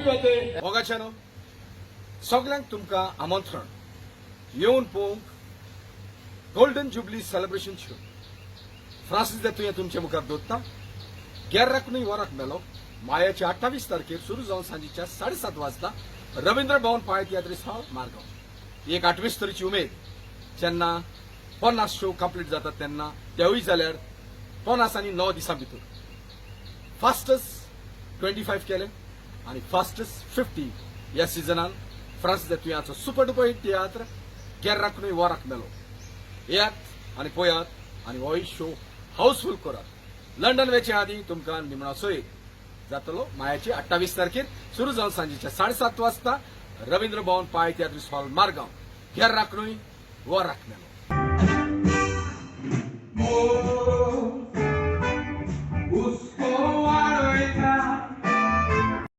happy birthday मोगाच्यानो सगळ्यांक तुमकां आमंत्रण येवन पळोवंक golden jubilee celebration show Francis देतुये तुमचे मुखार दवरता 11 वरांक मेलो मायाचे 28 तारखेर सुरू जावन सांजेच्या 7:30 वाजता रवींद्र भवन पाळय तियात्रीस हॉल मारगांव एक 28 उमेद जेन्ना 50 शो कंप्लीट जातात तेन्ना तेवूय जाल्यार 50 आनी 9 दिसां भितर फास्टस्ट 25 केले आणि फास्टस्ट 50 या सिजनान फ्रांसीस देतुयाचो सुपर डुपर हिट तियात्र 11 वरांक मेलो येयात आणि पळयात आणि हो शो हाऊसफुल करात लंडन वेचे आदी तुमकां निमणो सोयीक जातलो मायाचे 28 तारखेर सुरू जावन सांजेच्या 7:30 वाजता रवींद्र भवन पाळय तियात्रीस हॉल मारगांव 11 वरांक मेलो